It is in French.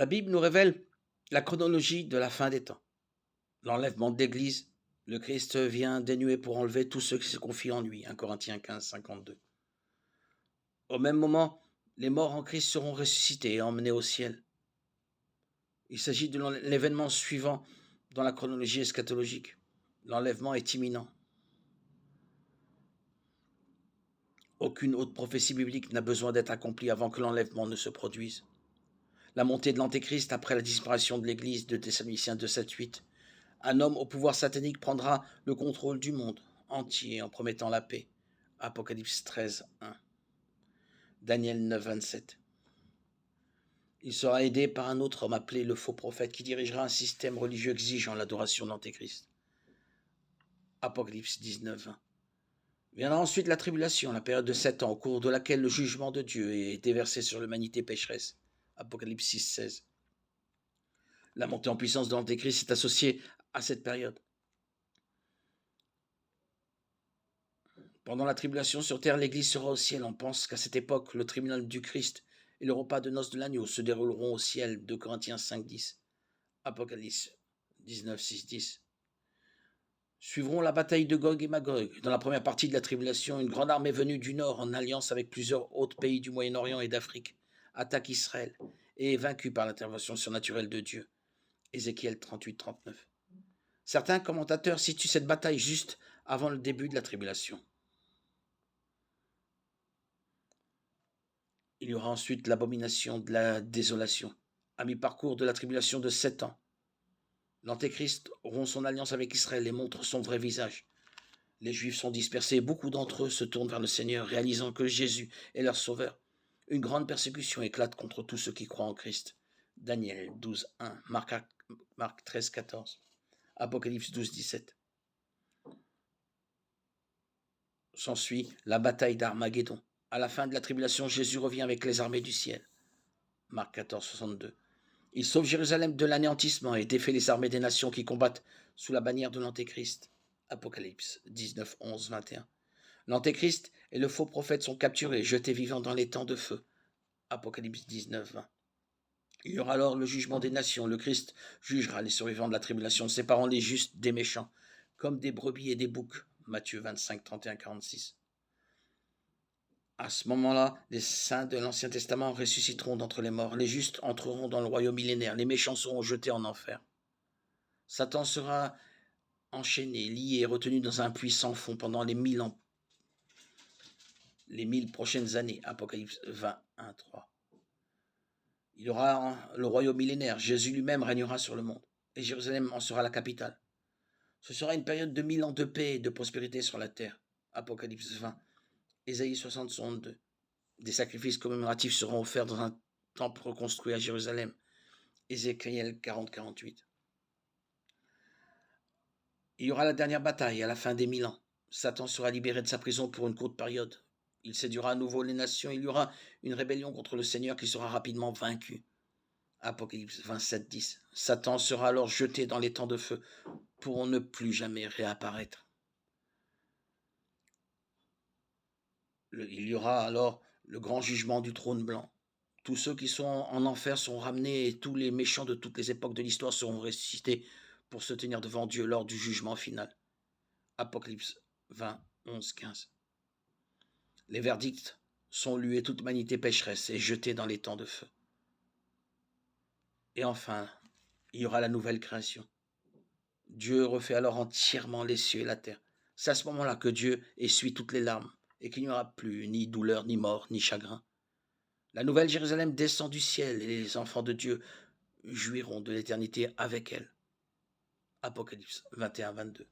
La Bible nous révèle la chronologie de la fin des temps. L'enlèvement de l'Église, le Christ vient dénuer pour enlever tous ceux qui se confient en lui. 1 Corinthiens 15, 52. Au même moment, les morts en Christ seront ressuscités et emmenés au ciel. Il s'agit de l'événement suivant dans la chronologie eschatologique. L'enlèvement est imminent. Aucune autre prophétie biblique n'a besoin d'être accomplie avant que l'enlèvement ne se produise. La montée de l'Antéchrist après la disparition de l'Église de Thessaloniciens 2, 7, 8. Un homme au pouvoir satanique prendra le contrôle du monde entier en promettant la paix. Apocalypse 13, 1. Daniel 9, 27. Il sera aidé par un autre homme appelé le faux prophète qui dirigera un système religieux exigeant l'adoration de l'Antéchrist. Apocalypse 19, 20. Viendra ensuite la tribulation, la période de 7 ans, au cours de laquelle le jugement de Dieu est déversé sur l'humanité pécheresse. Apocalypse 6, 16. La montée en puissance de l'Antéchrist est associée à cette période. Pendant la tribulation sur terre, l'Église sera au ciel. On pense qu'à cette époque, le tribunal du Christ et le repas de noces de l'agneau se dérouleront au ciel. 2 Corinthiens 5, 10. Apocalypse 19, 6, 10. Suivront la bataille de Gog et Magog. Dans la première partie de la tribulation, une grande armée venue du nord en alliance avec plusieurs autres pays du Moyen-Orient et d'Afrique attaque Israël et est vaincue par l'intervention surnaturelle de Dieu. Ézéchiel 38, 39. Certains commentateurs situent cette bataille juste avant le début de la tribulation. Il y aura ensuite l'abomination de la désolation, à mi-parcours de la tribulation de 7 ans. L'Antéchrist rompt son alliance avec Israël et montre son vrai visage. Les Juifs sont dispersés, beaucoup d'entre eux se tournent vers le Seigneur, réalisant que Jésus est leur sauveur. Une grande persécution éclate contre tous ceux qui croient en Christ. Daniel 12, 1, Marc 13, 14, Apocalypse 12, 17. S'ensuit la bataille d'Armageddon. À la fin de la tribulation, Jésus revient avec les armées du ciel. Marc 14, 62. Il sauve Jérusalem de l'anéantissement et défait les armées des nations qui combattent sous la bannière de l'Antéchrist. Apocalypse 19, 11, 21. L'Antéchrist et le faux prophète sont capturés, jetés vivants dans les temps de feu. Apocalypse 19, 20. Il y aura alors le jugement des nations. Le Christ jugera les survivants de la tribulation, séparant les justes des méchants, comme des brebis et des boucs. Matthieu 25, 31, 46. À ce moment-là, les saints de l'Ancien Testament ressusciteront d'entre les morts. Les justes entreront dans le royaume millénaire. Les méchants seront jetés en enfer. Satan sera enchaîné, lié et retenu dans un puits sans fond pendant les 1000 ans. Les 1000 prochaines années. Apocalypse 20, 1, 3. Il y aura le royaume millénaire. Jésus lui-même régnera sur le monde. Et Jérusalem en sera la capitale. Ce sera une période de 1000 ans de paix et de prospérité sur la terre. Apocalypse 20. Ésaïe 60, 62. Des sacrifices commémoratifs seront offerts dans un temple reconstruit à Jérusalem. Ézéchiel 40, 48. Il y aura la dernière bataille à la fin des 1000 ans. Satan sera libéré de sa prison pour une courte période. Il séduira à nouveau les nations. Il y aura une rébellion contre le Seigneur qui sera rapidement vaincue. Apocalypse 27, 10. Satan sera alors jeté dans les temps de feu pour ne plus jamais réapparaître. Il y aura alors le grand jugement du trône blanc. Tous ceux qui sont en enfer seront ramenés et tous les méchants de toutes les époques de l'histoire seront ressuscités pour se tenir devant Dieu lors du jugement final. Apocalypse 20, 11, 15. Les verdicts sont lus et toute humanité pécheresse est jetée dans les temps de feu. Et enfin, il y aura la nouvelle création. Dieu refait alors entièrement les cieux et la terre. C'est à ce moment-là que Dieu essuie toutes les larmes et qu'il n'y aura plus ni douleur, ni mort, ni chagrin. La nouvelle Jérusalem descend du ciel et les enfants de Dieu jouiront de l'éternité avec elle. Apocalypse 21, 22.